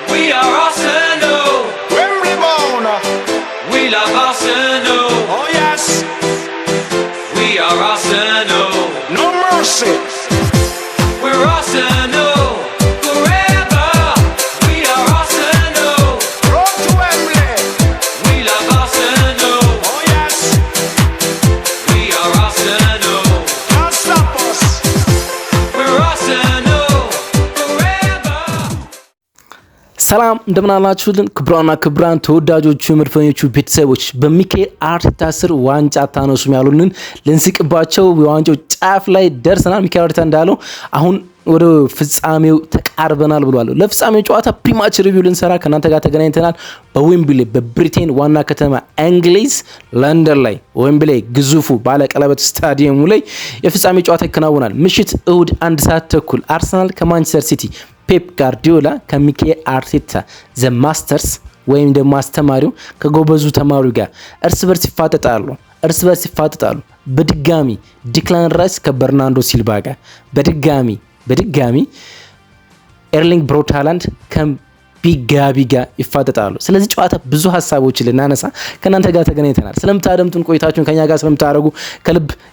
We are Arsenal. Wembley bound. We love Arsenal. Oh yes. We are Arsenal. No mercy. We're Arsenal forever. We are Arsenal. Road to Wembley. We love Arsenal. Oh yes. We are Arsenal. Can't stop us. We're Arsenal forever. ሰላም እንደምን አላችሁልን? ክብራና ክብራን ተወዳጆቹ ምርፈኞቹ ቤተሰቦች በሚካኤል አርቴታ ስር ዋንጫ ታነሱም ያሉልን ልንስቅባቸው የዋንጫው ጫፍ ላይ ደርሰናል። ሚካኤል አርቴታ እንዳለው አሁን ወደ ፍጻሜው ተቃርበናል ብሏል። ለፍጻሜው ጨዋታ ፕሪማች ሪቪው ልንሰራ ከናንተ ጋር ተገናኝተናል። በዌምብሌ በብሪቴን ዋና ከተማ እንግሊዝ ለንደን ላይ ዌምብሌ ግዙፉ ባለ ቀለበት ስታዲየሙ ላይ የፍጻሜ ጨዋታ ይከናወናል። ምሽት እሁድ 1 ሰዓት ተኩል አርሰናል ከማንቸስተር ሲቲ፣ ፔፕ ጋርዲዮላ ከሚካኤል አርቴታ ዘ ማስተርስ ወይም ደግሞ አስተማሪው ከጎበዙ ተማሪው ጋር እርስ በርስ ይፋጠጣሉ። በድጋሚ ዲክላን ራይስ ከበርናንዶ ሲልቫ ጋር በድጋሚ ኤርሊንግ ብራውት ሃላንድ ከቢጋቢ ጋር ይፋጠጣሉ። ስለዚህ ጨዋታ ብዙ ሀሳቦችን ልናነሳ ከናንተ ጋር ተገናኝተናል። ስለምታደምጡን ቆይታችሁን ከኛ ጋር ስለምታደርጉ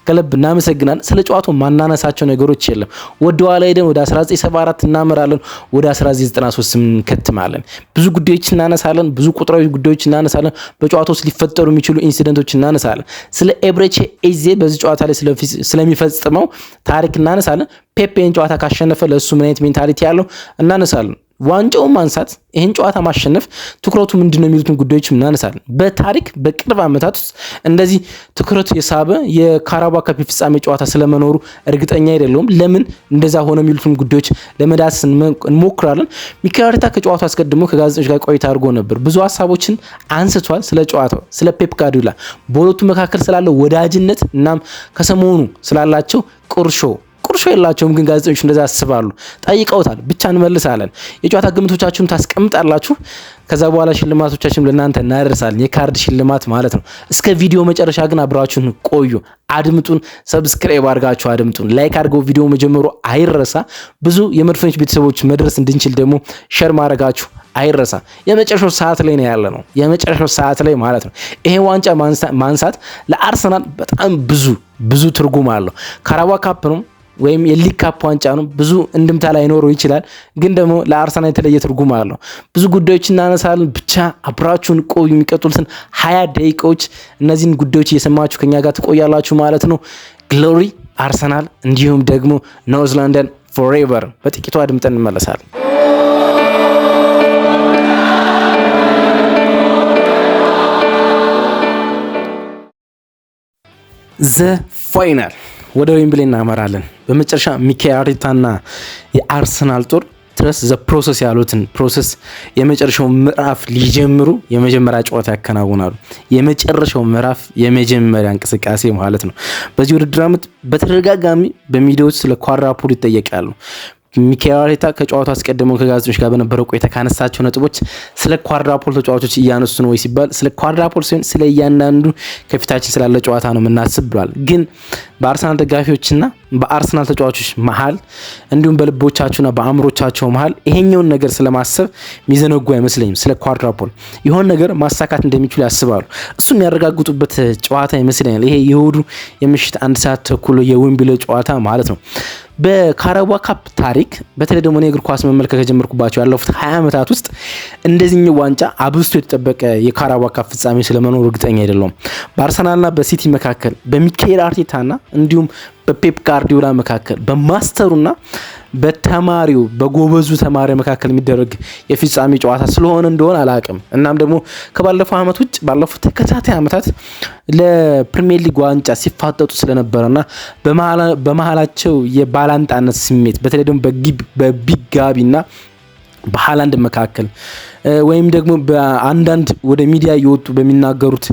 ከልብ እናመሰግናለን። ስለ ጨዋታው ማናነሳቸው ነገሮች የለም። ወደ ኋላ ሄደን ወደ 1974 እናመራለን፣ ወደ 1993 እንከትማለን። ብዙ ጉዳዮች እናነሳለን፣ ብዙ ቁጥራዊ ጉዳዮች እናነሳለን። በጨዋታው ውስጥ ሊፈጠሩ የሚችሉ ኢንሲደንቶች እናነሳለን። ስለ ኤብሬቼ ኤዜ በዚህ ጨዋታ ላይ ስለሚፈጽመው ታሪክ እናነሳለን። ፔፔን ጨዋታ ካሸነፈ ለሱ ምን አይነት ሜንታሊቲ ያለው እናነሳለን። ዋንጫውን ማንሳት ይህን ጨዋታ ማሸነፍ ትኩረቱ ምንድነው የሚሉትን ጉዳዮች እናነሳለን። በታሪክ በቅርብ ዓመታት ውስጥ እንደዚህ ትኩረቱ የሳበ የካራባኦ ካፕ ፍጻሜ ጨዋታ ስለመኖሩ እርግጠኛ አይደለሁም። ለምን እንደዛ ሆነ የሚሉትን ጉዳዮች ለመዳሰስ እንሞክራለን። ሚካኤል አርቴታ ከጨዋታው አስቀድሞ ከጋዜጠኞች ጋር ቆይታ አድርጎ ነበር። ብዙ ሀሳቦችን አንስቷል። ስለ ጨዋታው፣ ስለ ፔፕ ጋርዲዮላ በሁለቱ መካከል ስላለው ወዳጅነት እናም ከሰሞኑ ስላላቸው ቁርሾ የላቸውም፣ ግን ጋዜጠኞች እንደዛ ያስባሉ። ጠይቀውታል፣ ብቻ እንመልሳለን። የጨዋታ ግምቶቻችሁን ታስቀምጣላችሁ። ከዛ በኋላ ሽልማቶቻችን ለእናንተ እናደርሳለን። የካርድ ሽልማት ማለት ነው። እስከ ቪዲዮ መጨረሻ ግን አብራችሁን ቆዩ፣ አድምጡን። ሰብስክራይብ አድርጋችሁ አድምጡን። ላይክ አድርገው ቪዲዮ መጀመሩ አይረሳ። ብዙ የመድፈኞች ቤተሰቦች መድረስ እንድንችል ደግሞ ሼር ማድረጋችሁ አይረሳ። የመጨረሻው ሰዓት ላይ ነው ያለ ነው። የመጨረሻው ሰዓት ላይ ማለት ነው። ይሄ ዋንጫ ማንሳት ለአርሰናል በጣም ብዙ ትርጉም አለው። ካራባኦ ካፕ ነው ወይም የሊግ ካፕ ዋንጫ ነው። ብዙ እንድምታ ላይ ኖረው ይችላል፣ ግን ደግሞ ለአርሰናል የተለየ ትርጉም አለው። ብዙ ጉዳዮች እናነሳለን። ብቻ አብራችሁን ቆዩ። የሚቀጥሉትን 20 ደቂቃዎች እነዚህን ጉዳዮች እየሰማችሁ ከኛ ጋር ትቆያላችሁ ማለት ነው። ግሎሪ አርሰናል፣ እንዲሁም ደግሞ ኖርዝ ለንደን ፎሬቨር። በጥቂቱ አድምጠን እንመለሳለን። ዘ ፋይናል ወደ ዌምብሌ እናመራለን። በመጨረሻ ሚካኤል አርቴታና የአርሰናል ጦር ትረስ ዘ ፕሮሰስ ያሉትን ፕሮሰስ የመጨረሻው ምዕራፍ ሊጀምሩ የመጀመሪያ ጨዋታ ያከናውናሉ። የመጨረሻው ምዕራፍ የመጀመሪያ እንቅስቃሴ ማለት ነው። በዚህ ውድድር ዓመት በተደጋጋሚ በሚዲያዎች ስለ ኳድራፖል ይጠየቃሉ። ሚካኤል አርቴታ ከጨዋታው አስቀድሞ ከጋዜጠኞች ጋር በነበረው ቆይታ ካነሳቸው ነጥቦች ስለ ኳድራፖል ተጫዋቾች እያነሱ ነው ወይ ሲባል ስለ ኳድራፖል ሳይሆን ስለ እያንዳንዱ ከፊታችን ስላለ ጨዋታ ነው የምናስብ ብሏል። ግን በአርሰናል ደጋፊዎችና በአርሰናል ተጫዋቾች መሀል እንዲሁም በልቦቻቸውና በአእምሮቻቸው መሀል ይሄኛውን ነገር ስለማሰብ የሚዘነጉ አይመስለኝም። ስለ ኳድራፖል የሆነ ነገር ማሳካት እንደሚችሉ ያስባሉ። እሱ የሚያረጋግጡበት ጨዋታ ይመስለኛል። ይሄ የእሁዱ የምሽት 1 ሰዓት ተኩል የዌምብሌ ጨዋታ ማለት ነው። በካራባኦ ካፕ ታሪክ በተለይ ደግሞ እኔ እግር ኳስ መመልከት ከጀመርኩባቸው ያለፉት 20 ዓመታት ውስጥ እንደዚህኛው ዋንጫ አብዝቶ የተጠበቀ የካራባኦ ካፕ ፍጻሜ ስለመኖሩ እርግጠኛ አይደለሁም። በአርሰናልና በሲቲ መካከል በሚካኤል አርቴታና እንዲሁም በፔፕ ጋርዲዮላ መካከል በማስተሩና በተማሪው በጎበዙ ተማሪ መካከል የሚደረግ የፍጻሜ ጨዋታ ስለሆነ እንደሆነ አላቅም። እናም ደግሞ ከባለፈው ዓመት ውጭ ባለፉት ተከታታይ ዓመታት ለፕሪሚየር ሊግ ዋንጫ ሲፋጠጡ ስለነበረና በመሃላቸው የባላንጣነት ስሜት በተለይ ደግሞ በቢጋቢና በሃላንድ መካከል ወይም ደግሞ በአንዳንድ ወደ ሚዲያ እየወጡ በሚናገሩት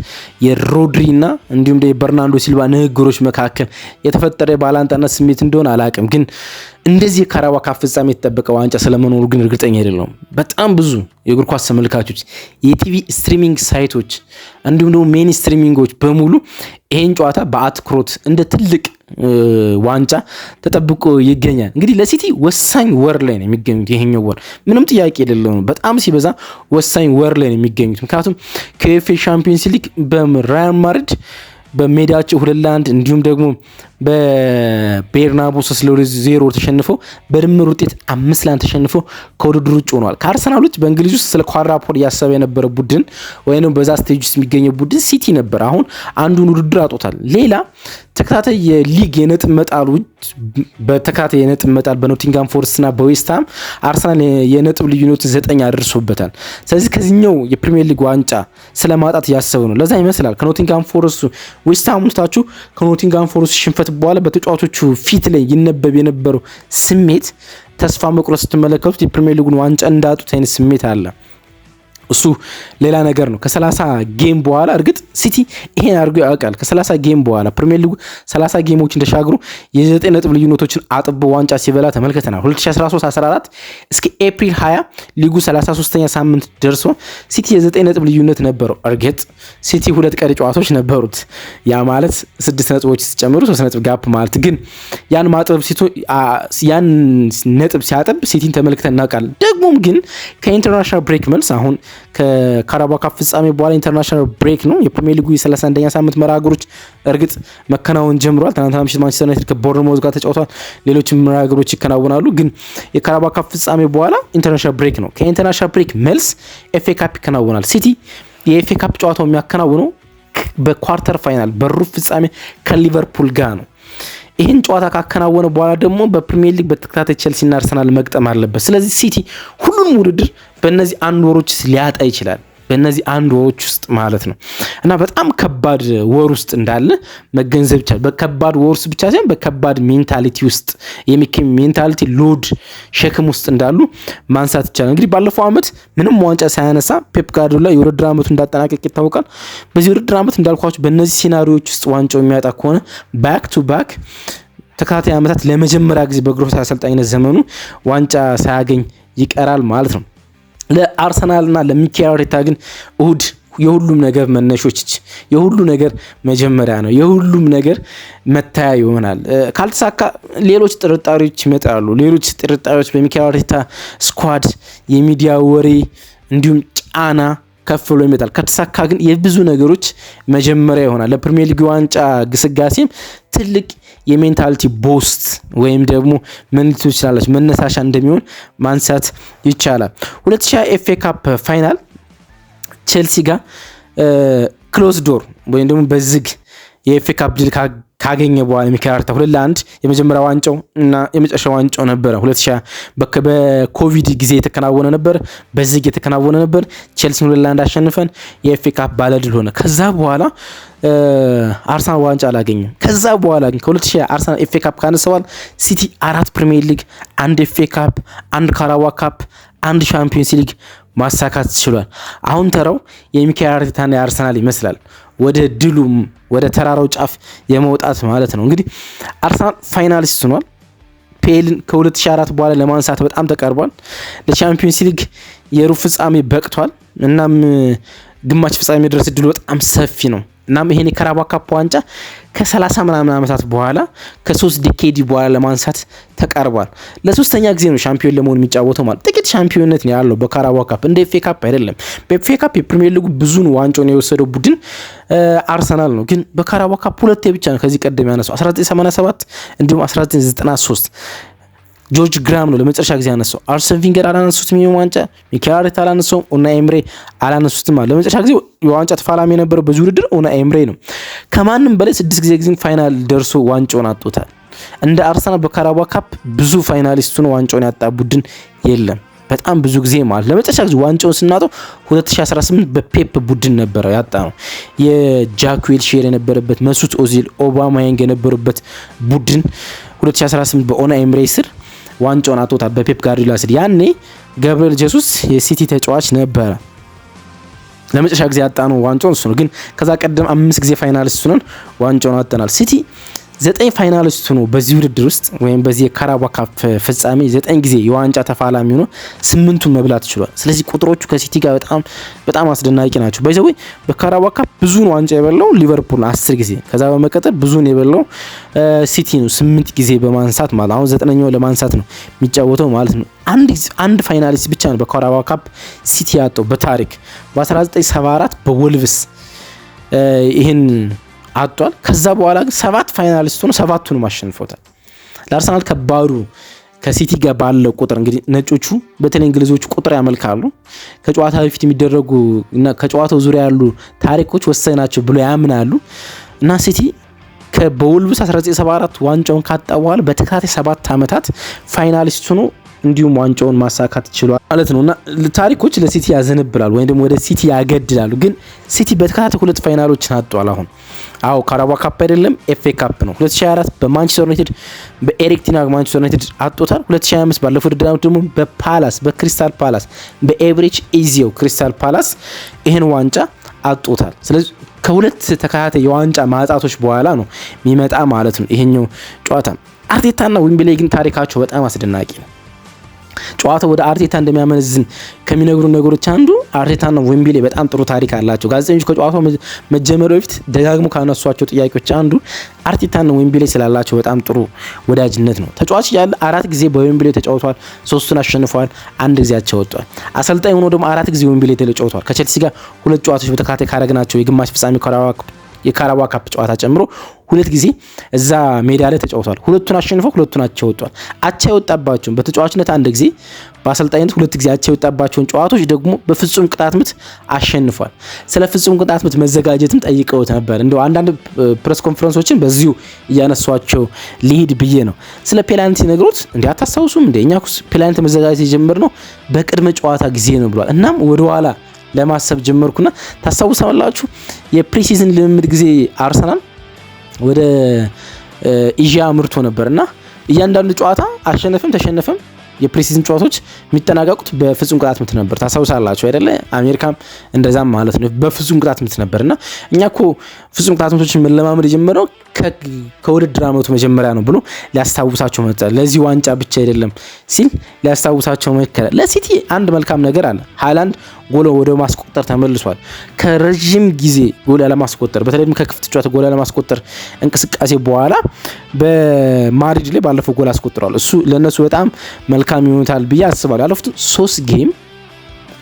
የሮድሪና እንዲሁም የበርናንዶ ሲልቫ ንግግሮች መካከል የተፈጠረ የባላንጣነት ስሜት እንደሆነ አላቅም። ግን እንደዚህ የካራባኦ ካፕ ፍጻሜ የተጠበቀ ዋንጫ ስለመኖሩ ግን እርግጠኛ አይደለሁም። በጣም ብዙ የእግር ኳስ ተመልካቾች፣ የቲቪ ስትሪሚንግ ሳይቶች እንዲሁም ደግሞ ሜን ስትሪሚንጎች በሙሉ ይሄን ጨዋታ በአትኩሮት እንደ ትልቅ ዋንጫ ተጠብቆ ይገኛል። እንግዲህ ለሲቲ ወሳኝ ወር ላይ ነው የሚገኙት። ይሄኛው ወር ምንም ጥያቄ የሌለው ነው። በጣም ሲበዛ ወሳኝ ወር ላይ ነው የሚገኙት። ምክንያቱም ከዩኤፋ ሻምፒዮንስ ሊግ በሪያል ማድሪድ በሜዳቸው 2-1 እንዲሁም ደግሞ በቤርናቦ 3-0 ተሸንፈው በድምር ውጤት 5-1 ተሸንፈው ከውድድሩ ውጭ ሆነዋል። ከአርሰናሎች በእንግሊዝ ውስጥ ስለ ኳድራፖል እያሰበ የነበረ ቡድን ወይም በዛ ስቴጅ ውስጥ የሚገኘው ቡድን ሲቲ ነበር። አሁን አንዱን ውድድር አጦታል። ሌላ ተከታታይ የሊግ የነጥብ መጣሉ በተከታታይ የነጥብ መጣል በኖቲንጋም ፎረስት እና በዌስትሃም አርሰናል የነጥብ ልዩነቱ 9 አድርሶበታል። ስለዚህ ከዚህኛው የፕሪሚየር ሊግ ዋንጫ ስለማጣት እያሰበ ነው። ለዛ ይመስላል ከኖቲንጋም ፎረስት ዌስትሃም ውስጣችሁ ከኖቲንጋም ፎረስት ሽንፈት በኋላ በተጫዋቾቹ ፊት ላይ ይነበብ የነበረው ስሜት ተስፋ መቁረጥ ስትመለከቱት የፕሪሚየር ሊጉን ዋንጫ እንዳጡት አይነት ስሜት አለ። እሱ ሌላ ነገር ነው። ከ30 ጌም በኋላ እርግጥ ሲቲ ይሄን አድርጎ ያውቃል። ከ30 ጌም በኋላ ፕሪሚየር ሊጉ 30 ጌሞችን ተሻግሮ የ9 ነጥብ ልዩነቶችን አጥቦ ዋንጫ ሲበላ ተመልክተናል። 2013-14 እስከ ኤፕሪል 20 ሊጉ 33ኛ ሳምንት ደርሶ ሲቲ የ9 ነጥብ ልዩነት ነበረው። እርግጥ ሲቲ 2 ቀሪ ጨዋታዎች ነበሩት። ያ ማለት 6 ነጥቦች ሲጨምሩ 3 ነጥብ ጋፕ ማለት ግን ያን ነጥብ ሲያጠብ ሲቲን ተመልክተን እናውቃለን። ደግሞም ግን ከኢንተርናሽናል ብሬክ መልስ አሁን ከካራባኦ ካፕ ፍጻሜ በኋላ ኢንተርናሽናል ብሬክ ነው። የፕሪሚየር ሊጉ የ31ኛ ሳምንት መርሃግብሮች እርግጥ መከናወን ጀምሯል። ትናንትና ምሽት ማንቸስተር ዩናይትድ ከቦርንማውዝ ጋር ተጫውቷል። ሌሎችም መርሃግብሮች ይከናወናሉ። ግን የካራባኦ ካፕ ፍጻሜ በኋላ ኢንተርናሽናል ብሬክ ነው። ከኢንተርናሽናል ብሬክ መልስ ኤፍኤ ካፕ ይከናወናል። ሲቲ የኤፍኤ ካፕ ጨዋታው የሚያከናውነው በኳርተር ፋይናል በሩብ ፍጻሜ ከሊቨርፑል ጋር ነው። ይህን ጨዋታ ካከናወነ በኋላ ደግሞ በፕሪሚየር ሊግ በተከታታይ ቼልሲና አርሰናል መግጠም አለበት። ስለዚህ ሲቲ ሁሉንም ውድድር በእነዚህ አንድ ወሮች ሊያጣ ይችላል። በእነዚህ አንድ ወሮች ውስጥ ማለት ነው እና በጣም ከባድ ወር ውስጥ እንዳለ መገንዘብ ይቻላል። በከባድ ወር ውስጥ ብቻ ሳይሆን በከባድ ሜንታሊቲ ውስጥ የሚገኝ ሜንታሊቲ ሎድ ሸክም ውስጥ እንዳሉ ማንሳት ይቻላል። እንግዲህ ባለፈው ዓመት ምንም ዋንጫ ሳያነሳ ፔፕ ጋርዲዮላ የውድድር ዓመቱ እንዳጠናቀቅ ይታወቃል። በዚህ ውድድር ዓመት እንዳልኳችሁ በእነዚህ ሲናሪዎች ውስጥ ዋንጫው የሚያጣ ከሆነ ባክ ቱ ባክ ተከታታይ ዓመታት ለመጀመሪያ ጊዜ በእግር ኳስ አሰልጣኝነት ዘመኑ ዋንጫ ሳያገኝ ይቀራል ማለት ነው። ለአርሰናልና ለሚኬል አርቴታ ግን እሁድ የሁሉም ነገር መነሾች የሁሉ ነገር መጀመሪያ ነው። የሁሉም ነገር መታያ ይሆናል። ካልተሳካ ሌሎች ጥርጣሬዎች ይመጣሉ። ሌሎች ጥርጣሬዎች በሚኬል አርቴታ ስኳድ የሚዲያ ወሬ እንዲሁም ጫና ከፍ ብሎ ይመጣል። ከተሳካ ግን የብዙ ነገሮች መጀመሪያ ይሆናል። ለፕሪሚየር ሊግ ዋንጫ ግስጋሴም ትልቅ የሜንታሊቲ ቦስት ወይም ደግሞ ምን ልትሉ ይችላላችሁ መነሳሻ እንደሚሆን ማንሳት ይቻላል። 2020 ኤፍኤ ካፕ ፋይናል ቼልሲ ጋር ክሎዝ ዶር ወይም ደግሞ በዝግ የኤፍኤ ካፕ ድል ካገኘ በኋላ ሚኬል አርቴታ 2-1 የመጀመሪያ ዋንጫው እና የመጨረሻ ዋንጫው ነበር። 2020 በኮቪድ ጊዜ የተከናወነ ነበር፣ በዝግ የተከናወነ ነበር። ቼልሲን 2-1 አሸንፈን የኤፍኤ ካፕ ባለድል ሆነ። ከዛ በኋላ አርሰናል ዋንጫ አላገኘም። ከዛ በኋላ ግን ከ2020 አርሰናል ኤፍኤ ካፕ ካነሰዋል ሲቲ 4 ፕሪሚየር ሊግ፣ 1 ኤፍኤ ካፕ፣ 1 ካራባኦ ካፕ፣ 1 ሻምፒዮንስ ሊግ ማሳካት ችሏል። አሁን ተራው የሚኬል አርቴታና የአርሰናል ይመስላል ወደ ድሉ ወደ ተራራው ጫፍ የመውጣት ማለት ነው። እንግዲህ አርሰናል ፋይናሊስት ሆኗል። ፒኤልን ከ2004 በኋላ ለማንሳት በጣም ተቃርቧል። ለቻምፒዮንስ ሊግ የሩብ ፍጻሜ በቅቷል። እናም ግማሽ ፍጻሜ ድረስ ድሉ በጣም ሰፊ ነው። እናም ይሄን የካራባኦ ካፕ ዋንጫ ከ30 ምናምን ዓመታት በኋላ ከ3 ዲኬዲ በኋላ ለማንሳት ተቃርቧል። ለሶስተኛ ጊዜ ነው ሻምፒዮን ለመሆን የሚጫወተው ማለት ጥቂት ሻምፒዮንነት ነው ያለው በካራባኦ ካፕ እንደ ኤፍኤ ካፕ አይደለም። በኤፍኤ ካፕ የፕሪሚየር ሊጉ ብዙን ዋንጫውን የወሰደው ቡድን አርሰናል ነው። ግን በካራባኦ ካፕ ሁለቴ ብቻ ነው ከዚህ ቀደም ያነሳው 1987 እንዲሁም 1993 ጆርጅ ግራም ነው ለመጨረሻ ጊዜ ያነሳው። አርሰን ቪንገር አላነሱትም ይሄን ዋንጫ፣ ሚኬል አርቴታ አላነሳውም፣ ኡናይ ኤምሬ አላነሱትም። ለመጨረሻ ጊዜ የዋንጫ ተፋላሚ የነበረው በዚህ ውድድር ኡናይ ኤምሬ ነው። ከማንም በላይ 6 ጊዜ ፋይናል ደርሶ ዋንጫውን አጥቶታል። እንደ አርሰናል በካራባኦ ካፕ ብዙ ፋይናሊስቱን ዋንጫውን ያጣ ቡድን የለም። በጣም ብዙ ጊዜ ማለት ለመጨረሻ ጊዜ ዋንጫውን ስናጠው 2018 በፔፕ ቡድን ነበረ ያጣ ነው። የጃክ ዊልሼር የነበረበት መስዑድ ኦዚል፣ ኦባማያንግ የነበሩበት ቡድን 2018 በኡናይ ኤምሬ ስር ዋንጫውን አጥቶታል በፔፕ ጋርዲዮላ ስር። ያኔ ገብርኤል ጄሱስ የሲቲ ተጫዋች ነበረ። ለመጨረሻ ጊዜ ያጣነው ዋንጫውን እሱ ነው። ግን ከዛ ቀደም 5 ጊዜ ፋይናሊስት ሆነን ዋንጫውን አጥተናል። ሲቲ 9 ፋይናሊስት ሆኖ በዚህ ውድድር ውስጥ ወይም በዚህ የካራባኦ ካፕ ፍጻሜ 9 ጊዜ የዋንጫ ተፋላሚ ሆኖ 8ቱን መብላት ችሏል። ስለዚህ ቁጥሮቹ ከሲቲ ጋር በጣም አስደናቂ ናቸው። በዚህ በካራባኦ ካፕ ብዙውን ዋንጫ የበላው ሊቨርፑል 10 ጊዜ፣ ከዛ በመቀጠል ብዙውን የበላው ሲቲ ነው 8 ጊዜ በማንሳት ማለት አሁን 9ኛው ለማንሳት ነው የሚጫወተው ማለት ነው። አንድ ፋይናሊስት ብቻ ነው በካራባኦ ካፕ ሲቲ ያጣው በታሪክ በ1974 በወልቭስ ይሄን አጥቷል። ከዛ በኋላ ግን 7 ፋይናሊስት ሆኖ 7ቱንም አሸንፎታል። ለአርሰናል ከባዱ ከሲቲ ጋር ባለው ቁጥር እንግዲህ ነጮቹ በተለይ እንግሊዞቹ ቁጥር ያመልካሉ። ከጨዋታ በፊት የሚደረጉ እና ከጨዋታው ዙሪያ ያሉ ታሪኮች ወሳኝ ናቸው ብሎ ያምናሉ እና ሲቲ በወልቭስ 1974 ዋንጫውን ካጣ በኋላ በተከታታይ 7 ዓመታት ፋይናሊስት ሆኖ እንዲሁም ዋንጫውን ማሳካት ችሏል ማለት ነውና ታሪኮች ለሲቲ ያዘነብላሉ ወይም ደግሞ ወደ ሲቲ ያገድላሉ። ግን ሲቲ በተከታታይ 2 ፋይናሎችን አጥቷል። አሁን ካራባኦ ካፕ አይደለም ኤፍኤ ካፕ ነው። 2024 በማንቸስተር ዩናይትድ በኤሪክ ቴን ሃግ ማንቸስተር ዩናይትድ አጥቶታል። 2025 ባለፈው ውድድር ዓመት ደግሞ በክሪስታል ፓላስ በኤቨሬጅ ኢዚዮ ክሪስታል ፓላስ ይሄን ዋንጫ አጥቶታል። ስለዚህ ከሁለት ተከታታይ የዋንጫ ማጣቶች በኋላ ነው የሚመጣ ማለት ነው ይሄኛው ጨዋታ። አርቴታና ዊምብሌ ግን ታሪካቸው በጣም አስደናቂ ነው። ጨዋታው ወደ አርቴታ እንደሚያመነዝን ከሚነግሩ ነገሮች አንዱ አርቴታና ዌምብሌ በጣም ጥሩ ታሪክ አላቸው። ጋዜጠኞች ከጨዋታው መጀመሩ በፊት ደጋግሞ ካነሷቸው ጥያቄዎች አንዱ አርቴታና ዌምብሌ ስላላቸው በጣም ጥሩ ወዳጅነት ነው። ተጫዋች ያለ 4 ጊዜ በዌምብሌ ተጫውቷል፣ 3ቱን አሸንፏል፣ 1 ጊዜ አቻ ወጥቷል። አሰልጣኝ ሆኖ ደግሞ 4 ጊዜ ዌምብሌ ተጫውቷል። ከቼልሲ ጋር 2 ጨዋታዎች በተከታታይ ካረግናቸው የግማሽ ፍጻሜ የካራባኦ ካፕ ጨዋታ ጨምሮ 2 ጊዜ እዛ ሜዳ ላይ ተጫውቷል። 2ቱን አሸንፈው 2ቱን አቻ ወጥቷል። አቻ የወጣባቸውን በተጫዋችነት 1 ጊዜ በአሰልጣኝነት 2 ጊዜ አቻ የወጣባቸውን ጨዋታዎች ደግሞ በፍጹም ቅጣት ምት አሸንፏል። ስለ ፍጹም ቅጣት ምት መዘጋጀትም ጠይቀውት ነበር። እንደው አንዳንድ ፕሬስ ኮንፈረንሶችን በዚሁ እያነሷቸው ሊሄድ ብዬ ነው። ስለ ፔናልቲ ነግሮት እንዴ አታስታውሱም እንዴ እኛ ፔናልቲ መዘጋጀት የጀመርነው በቅድመ ጨዋታ ጊዜ ነው ብሏል። እናም ወደ ኋላ ለማሰብ ጀመርኩና ታስታውሳላችሁ የፕሪሲዝን ልምምድ ጊዜ አርሰናል ወደ ኢጂያ አምርቶ ነበርና እያንዳንዱ ጨዋታ አሸነፈም ተሸነፈም የፕሪሲዝን ጨዋታዎች የሚጠናቀቁት በፍጹም ቅጣት ምት ነበር። ታስታውሳላችሁ አይደለ? አሜሪካም እንደዛም ማለት ነው በፍጹም ቅጣት ምት ነበርና እኛ እኮ ፍጹም ቅጣት ምቶችን መለማመድ የጀመረው ከውድድር ዓመቱ መጀመሪያ ነው ብሎ ሊያስታውሳቸው መጣ። ለዚህ ዋንጫ ብቻ አይደለም ሲል ሊያስታውሳቸው መከረ። ለሲቲ አንድ መልካም ነገር አለ። ሃላንድ ጎል ወደ ማስቆጠር ተመልሷል። ከረጅም ጊዜ ጎል ያለማስቆጠር በተለይም ከክፍት ጨዋታ ጎል ያለማስቆጠር እንቅስቃሴ በኋላ በማድሪድ ላይ ባለፈው ጎል አስቆጥሯል። እሱ ለነሱ በጣም መልካም ይሆናል ብዬ አስባለሁ። ያለፉት 3 ጌም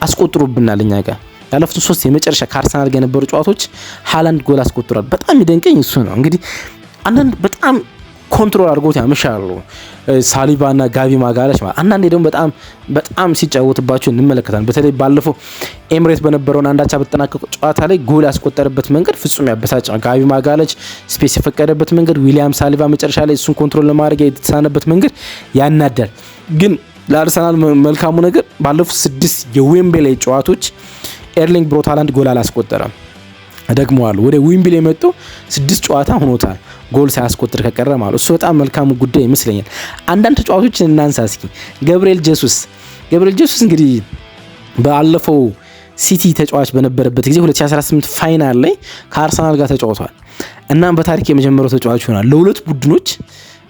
አስቆጥሮብናል እኛ ጋር ያለፉት 3 የመጨረሻ ከአርሰናል ጋር የነበሩ ጨዋታዎች ሃላንድ ጎል አስቆጥሯል። በጣም ይደንቀኝ እሱ ነው። እንግዲህ አንዳንድ በጣም ኮንትሮል አድርጎት ያመሻሉ ሳሊባና ጋቢ ማጋለሽ ማለት አንዳንዴ ደግሞ በጣም ሲጫወትባቸው እንመለከታለን። በተለይ ባለፈው ኤምሬት በነበረውን አንዳቻ በተጠናቀቀ ጨዋታ ላይ ጎል ያስቆጠረበት መንገድ ፍጹም ያበሳጭ ነው። ጋቢ ማጋለሽ ስፔስ የፈቀደበት መንገድ፣ ዊሊያም ሳሊባ መጨረሻ ላይ እሱን ኮንትሮል ለማድረግ የተሳነበት መንገድ ያናዳል። ግን ለአርሰናል መልካሙ ነገር ባለፉት 6 የዌምብሌ ጨዋታዎች ኤርሊንግ ብሮት ሃላንድ ጎል አላስቆጠረም። ደግሞዋል ወደ ዌምብሌ የመጣው 6 ጨዋታ ሆኖታል ጎል ሳያስቆጥር ከቀረ ማለት እሱ በጣም መልካሙ ጉዳይ ይመስለኛል። አንዳንድ ተጫዋቾችን እናንሳ እስኪ። ገብርኤል ጄሱስ እንግዲህ ባለፈው ሲቲ ተጫዋች በነበረበት ጊዜ 2018 ፋይናል ላይ ከአርሰናል ጋር ተጫውቷል። እናም በታሪክ የመጀመሪያው ተጫዋች ሆኗል። ለሁለት ቡድኖች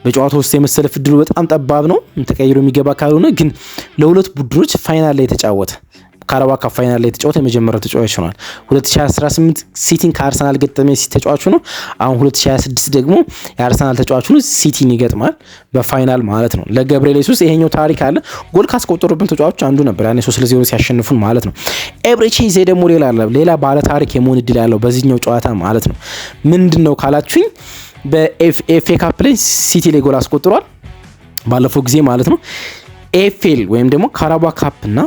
በጨዋታው ውስጥ የመሰለፍ እድሉ በጣም ጠባብ ነው ተቀይሮ የሚገባ ካልሆነ፣ ግን ለሁለት ቡድኖች ፋይናል ላይ ተጫወተ። ካራባኦ ካፕ ፋይናል ላይ ተጫወተ የመጀመሪያው ተጫዋች ሆኗል። 2018 ሲቲን ከአርሰናል ገጠመ ሲቲ ተጫዋች ሆኖ አሁን 2026 ደግሞ የአርሰናል ተጫዋች ሆኖ ሲቲን ይገጥማል በፋይናል ማለት ነው። ለገብርኤል ሱስ ይሄኛው ታሪክ አለ። ጎል ካስቆጠሩብን ተጫዋቾች አንዱ ነበር ያኔ 3-0 ሲያሸንፉን ማለት ነው። ኤብሬቺዜ ደግሞ ሌላ ባለ ታሪክ የመሆን እድል ያለው በዚህኛው ጨዋታ ማለት ነው። ምንድነው ካላችሁኝ በኤፍኤ ካፕ ላይ ሲቲ ላይ ጎል አስቆጥሯል ባለፈው ጊዜ ማለት ነው። ኤፍኤል ወይም ደግሞ ካራባኦ ካፕ እና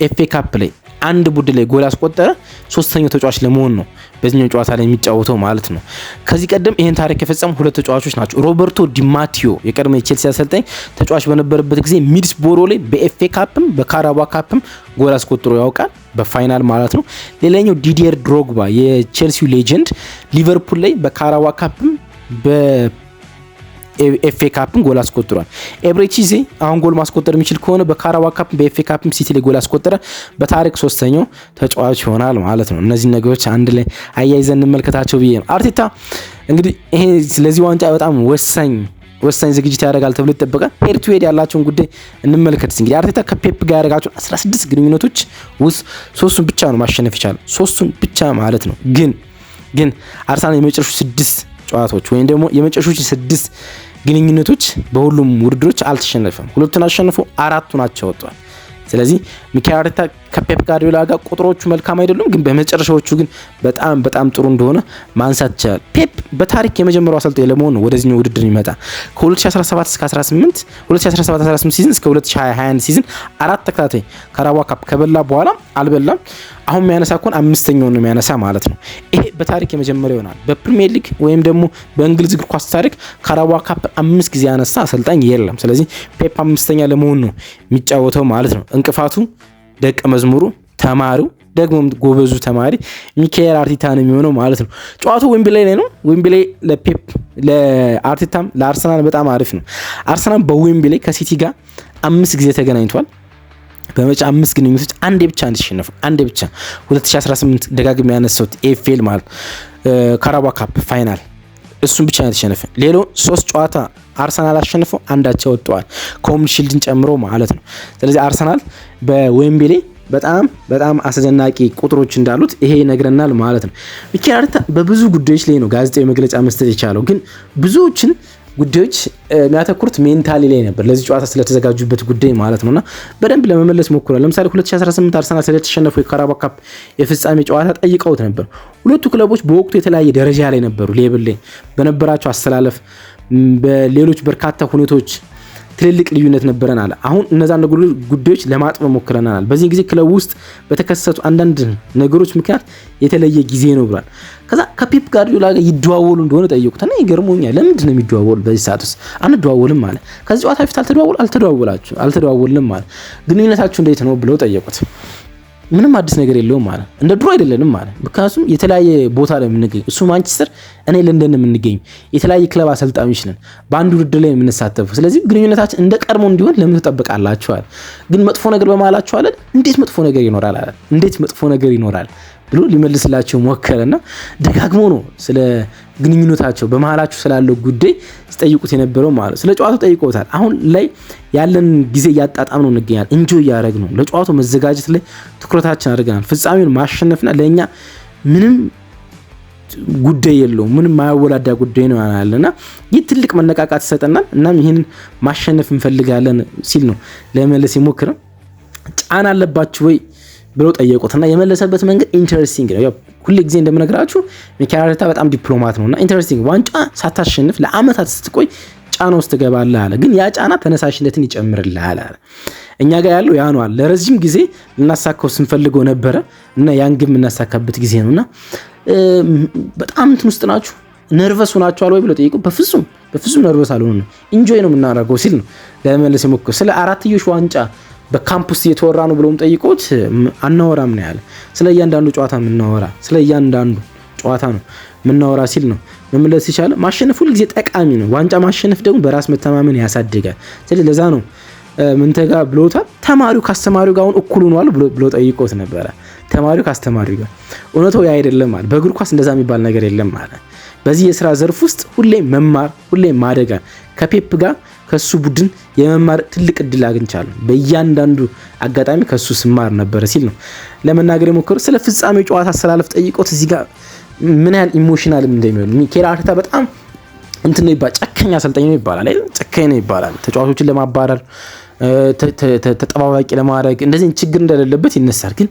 ኤፍኤ ካፕ ላይ አንድ ቡድን ላይ ጎል ያስቆጠረ 3ኛው ተጫዋች ለመሆን ነው በዚህኛው ጨዋታ ላይ የሚጫወተው ማለት ነው። ከዚህ ቀደም ይሄን ታሪክ የፈጸሙ 2 ተጫዋቾች ናቸው። ሮበርቶ ዲማቲዮ የቀድሞ የቼልሲ አሰልጣኝ ተጫዋች በነበረበት ጊዜ ሚድስቦሮ ላይ በኤፍኤ ካፕም በካራባኦ ካፕም ጎል አስቆጥሮ ያውቃል በፋይናል ማለት ነው። ሌላኛው ዲዲየር ድሮግባ የቼልሲው ሌጀንድ ሊቨርፑል ላይ በካራባኦ ካፕም ኤፍኤ ካፕን ጎል አስቆጥሯል። ኤብሬቺዜ አሁን ጎል ማስቆጠር የሚችል ከሆነ በካራባኦ ካፕ በኤፍኤ ካፕም ሲቲ ላይ ጎል አስቆጠረ፣ በታሪክ ሶስተኛው ተጫዋች ይሆናል ማለት ነው። እነዚህ ነገሮች አንድ ላይ አያይዘን እንመልከታቸው ብዬ ነው። አርቴታ እንግዲህ ይሄ ስለዚህ ዋንጫ በጣም ወሳኝ ዝግጅት ያደርጋል ተብሎ ይጠበቃል። ሄድ ቱ ሄድ ያላቸውን ጉዳይ እንመልከት። እንግዲህ አርቴታ ከፔፕ ጋር ያደረጋቸው 16 ግንኙነቶች ውስጥ 3ቱን ብቻ ነው ማሸነፍ ይቻላል። 3ቱን ብቻ ማለት ነው። ግን አርሰናል የመጨረሻ 6 ጨዋታዎች ወይም ደግሞ የመጨረሻዎቹ 6 ግንኙነቶች በሁሉም ውድድሮች አልተሸነፈም። 2ቱን አሸንፎ 4ቱን አቻ ወጥቷል። ስለዚህ ሚኬል አርቴታ ከፔፕ ጋርዲዮላ ጋር ቁጥሮቹ መልካም አይደሉም፣ ግን በመጨረሻዎቹ ግን በጣም ጥሩ እንደሆነ ማንሳት ይቻላል። ፔፕ በታሪክ የመጀመሪያው አሰልጣኝ ለመሆን ነው ወደዚህኛው ውድድር ይመጣ። ከ2017 እስከ 18 ሲዝን እስከ 2021 ሲዝን 4 ተከታታይ ካራባኦ ካፕ ከበላ በኋላ አልበላም። አሁን የሚያነሳ ከሆነ 5ኛውን ነው የሚያነሳ ማለት ነው። ይሄ በታሪክ የመጀመሪያው ይሆናል። በፕሪሚየር ሊግ ወይም ደግሞ በእንግሊዝ እግር ኳስ ታሪክ ካራባኦ ካፕ 5 ጊዜ ያነሳ አሰልጣኝ የለም። ስለዚህ ፔፕ 5ኛ ለመሆን ነው የሚጫወተው ማለት ነው። እንቅፋቱ ደቀ መዝሙሩ ተማሪው ደግሞ ጎበዙ ተማሪ ሚኬል አርቴታ ነው የሚሆነው ማለት ነው። ጨዋታው ዌምብሌይ ላይ ነው። ዌምብሌይ ለፔፕ ለአርቴታም ለአርሰናል በጣም አሪፍ ነው። አርሰናል በዌምብሌይ ከሲቲ ጋር 5 ጊዜ ተገናኝቷል። በመጪ 5 ግንኙነቶች አንዴ ብቻ እንዲሸነፉ አንዴ ብቻ 2018 ደጋግሜ ያነሳሁት ኤፍኤል ማለት ካራባኦ ካፕ ፋይናል እሱን ብቻ ነው የተሸነፈ። ሌላው 3 ጨዋታ አርሰናል አሸንፈው አንዳቸው ወጥተዋል፣ ኮሚኒቲ ሺልድን ጨምሮ ማለት ነው። ስለዚህ አርሰናል በዌምብሌይ በጣም አስደናቂ ቁጥሮች እንዳሉት ይሄ ይነግረናል ማለት ነው። ሚኬል አርቴታ በብዙ ጉዳዮች ላይ ነው ጋዜጣዊ መግለጫ መስጠት የቻለው፣ ግን ብዙዎችን ጉዳዮች የሚያተኩሩት ሜንታሊ ላይ ነበር፣ ለዚህ ጨዋታ ስለተዘጋጁበት ጉዳይ ማለት ነውና በደንብ ለመመለስ ሞክሯል። ለምሳሌ 2018 አርሰናል ስለተሸነፈው የካራባኦ ካፕ የፍጻሜ ጨዋታ ጠይቀውት ነበር። ሁለቱ ክለቦች በወቅቱ የተለያየ ደረጃ ላይ ነበሩ፣ ሌብል ላይ በነበራቸው አስተላለፍ፣ በሌሎች በርካታ ሁኔታዎች ትልልቅ ልዩነት ነበረን አለ። አሁን እነዛን ጉዳዮች ለማጥበብ ሞክረናል። በዚህ ጊዜ ክለቡ ውስጥ በተከሰቱ አንዳንድ ነገሮች ምክንያት የተለየ ጊዜ ነው ብሏል። ከዛ ከፔፕ ጋርዲዮላ ጋር ይደዋወሉ እንደሆነ ጠየቁት እና ይገርሞኛል፣ ለምንድን ነው የሚደዋወሉ በዚህ ሰዓት ውስጥ አንደዋወልም አለ። ከዚህ ጨዋታ በፊት አልተደዋወልንም አለ። ግንኙነታችሁ እንዴት ነው ብለው ጠየቁት። ምንም አዲስ ነገር የለውም ማለት እንደ ድሮ አይደለንም ማለት። ምክንያቱም የተለያየ ቦታ ላይ የምንገኝ እሱ ማንቸስተር፣ እኔ ለንደን የምንገኝ የተለያየ ክለብ አሰልጣኞች ነን፣ በአንድ ውድድር ላይ የምንሳተፉ። ስለዚህ ግንኙነታችን እንደ ቀድሞ እንዲሆን ለምን ተጠብቃላችኋል? ግን መጥፎ ነገር በማላችኋል። እንዴት መጥፎ ነገር ይኖራል አለ። እንዴት መጥፎ ነገር ይኖራል ብሎ ሊመልስላቸው ሞከረና ደጋግሞ ነው ስለ ግንኙነታቸው በመሃላቸው ስላለው ጉዳይ ሲጠይቁት የነበረው ማለት። ስለ ጨዋታው ጠይቆታል። አሁን ላይ ያለን ጊዜ እያጣጣም ነው እንገኛለን፣ እንጆይ እያደረግ ነው። ለጨዋታው መዘጋጀት ላይ ትኩረታችን አድርገናል። ፍጻሜውን ማሸነፍና ለእኛ ምንም ጉዳይ የለውም፣ ምንም ማያወላዳ ጉዳይ ነው ያለና ይህ ትልቅ መነቃቃት ይሰጠናል። እናም ይህንን ማሸነፍ እንፈልጋለን ሲል ነው ለመለስ የሞከረው። ጫና አለባችሁ ወይ ብለው ጠየቁትና የመለሰበት መንገድ ኢንተረስቲንግ ነው። ያው ሁሉ ጊዜ እንደምነግራችሁ ሚኬል አርቴታ በጣም ዲፕሎማት ነውና ኢንተረስቲንግ፣ ዋንጫ ሳታሸንፍ ለአመታት ስትቆይ ጫና ውስጥ ትገባለህ አለ። ግን ያ ጫና ተነሳሽነትን ይጨምርልሃል አለ። እኛ ጋር ያለው ያ ነው አለ። ለረጅም ጊዜ ልናሳካው ስንፈልገው ነበረ እና ያን ግን የምናሳካበት ጊዜ ነውና በጣም እንትን ውስጥ ናችሁ፣ ነርቨስ ሆናችኋል ወይ ብለው ጠይቁ። በፍጹም ነርቨስ አልሆንም፣ ኢንጆይ ነው የምናደርገው ሲል ነው ለመመለስ የሞከረው። ስለ አራትዮሽ ዋንጫ በካምፕስ እየተወራ ነው ብለውም ጠይቆት አናወራም ነው ያለ። ስለ እያንዳንዱ ጨዋታ ነው የምናወራ ሲል ነው መመለስ ይቻላል። ማሸነፍ ሁሉ ጊዜ ጠቃሚ ነው። ዋንጫ ማሸነፍ ደግሞ በራስ መተማመን ያሳድጋል። ስለዚህ ለዛ ነው ምንተጋ ብሎታል። ተማሪው ካስተማሪው ጋር አሁን እኩል ሆኗል ብሎ ጠይቆት ነበረ። ተማሪው ካስተማሪው ጋር እውነታው ያ አይደለም ማለት። በእግር ኳስ እንደዛ የሚባል ነገር የለም ማለት። በዚህ የስራ ዘርፍ ውስጥ ሁሌ መማር፣ ሁሌ ማደጋ ከፔፕ ጋር ከሱ ቡድን የመማር ትልቅ እድል አግኝቻለሁ። በእያንዳንዱ አጋጣሚ ከሱ ስማር ነበር ሲል ነው ለመናገር የሞከረው። ስለ ፍጻሜው ጨዋታ አሰላለፍ ጠይቆት እዚህ ጋር ምን ያህል ኢሞሽናል እንደሚሆን ሚኬል አርቴታ በጣም እንትን ነው ይባላል፣ ጨካኝ አሰልጣኝ ነው ይባላል አይደል? ጨካኝ ነው ይባላል። ተጫዋቾችን ለማባረር ተጠባባቂ ለማድረግ እንደዚህ ችግር እንደሌለበት ይነሳል። ግን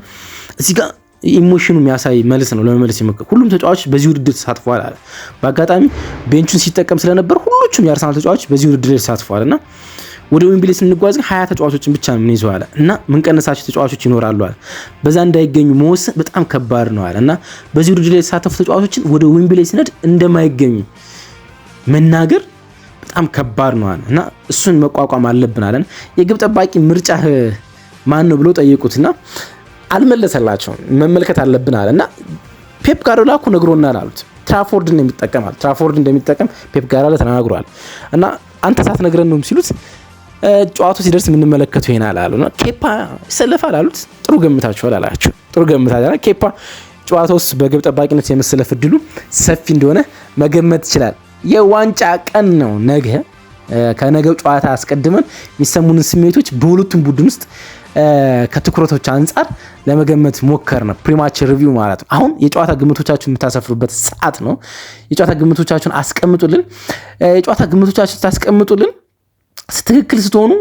እዚህ ጋር ኢሞሽኑ የሚያሳይ መልስ ነው ለመመለስ የሞከረ። ሁሉም ተጫዋቾች በዚህ ውድድር ተሳትፈዋል አለ። በአጋጣሚ ቤንቹን ሲጠቀም ስለነበር ሁሉም የአርሰናል ተጫዋቾች በዚህ ውድድር ላይ ተሳትፈዋል እና ወደ ዌምብሌይ ስንጓዝ 20 ተጫዋቾችን ብቻ ነው የምንይዘው አለ እና ምንቀነሳቸው ተጫዋቾች ይኖራሉ አለ። በዛ እንዳይገኙ መወሰን በጣም ከባድ ነው አለ እና በዚህ ውድድር ላይ የተሳተፉ ተጫዋቾችን ወደ ዌምብሌይ ስንሄድ እንደማይገኙ መናገር በጣም ከባድ ነው አለ እና እሱን መቋቋም አለብን አለ። የግብ ጠባቂ ምርጫ ማን ነው ብሎ ጠየቁትና አልመለሰላቸውም። መመልከት አለብን አለና ፔፕ ጋርዲዮላ እኮ ነግሮናል አሉት። ትራፎርድ እንደሚጠቀም ፔፕ ጋርዲዮላ ተናግሯል። እና አንተ ሳትነግረን ነው ሲሉት ጨዋታው ሲደርስ የምንመለከተው ይሄናል አሉና ኬፓ ይሰለፋል አሉት። ጥሩ ገምታችኋል አላቸው። ጥሩ ገምታችኋል። ኬፓ ጨዋታ ውስጥ በግብ ጠባቂነት የመሰለፍ እድሉ ሰፊ እንደሆነ መገመት ይችላል። የዋንጫ ቀን ነው ነገ። ከነገው ጨዋታ አስቀድመን የሚሰሙንን ስሜቶች በሁለቱም ቡድን ውስጥ ከትኩረቶች አንጻር ለመገመት ሞከር ነው። ፕሪማች ሪቪው ማለት ነው። አሁን የጨዋታ ግምቶቻችሁን የምታሰፍሩበት ሰዓት ነው። የጨዋታ ግምቶቻችሁን አስቀምጡልን። የጨዋታ ግምቶቻችሁን ታስቀምጡልን ትክክል ስትሆኑ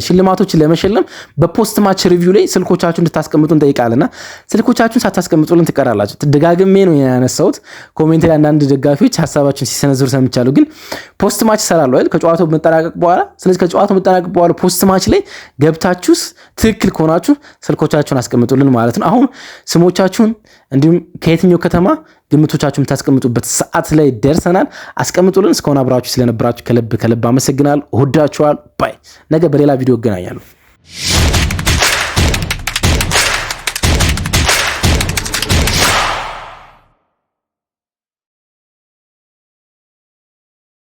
ሽልማቶችን ለመሸለም በፖስት ማች ሪቪው ላይ ስልኮቻችሁን እንድታስቀምጡ እንጠይቃለና ስልኮቻችሁን ሳታስቀምጡልን ትቀራላችሁ። ተደጋግሜ ነው ያነሳሁት። ኮሜንት ላይ አንዳንድ ደጋፊዎች ሀሳባችሁን ሲሰነዝሩ ሰምቻለሁ። ግን ፖስት ማች ይሰራሉ አይደል ከጨዋታው መጠናቀቅ በኋላ። ስለዚህ ከጨዋታው መጠናቀቅ በኋላ ፖስት ማች ላይ ገብታችሁስ ትክክል ከሆናችሁ ስልኮቻችሁን አስቀምጡልን ማለት ነው። አሁን ስሞቻችሁን እንዲሁም ከየትኛው ከተማ ግምቶቻችሁን የምታስቀምጡበት ሰዓት ላይ ደርሰናል። አስቀምጡልን። እስካሁን አብራችሁ ስለነበራችሁ ከልብ አመሰግናለሁ። እወዳችኋለሁ። ባይ። ነገ በሌላ ቪዲዮ እገናኛለሁ።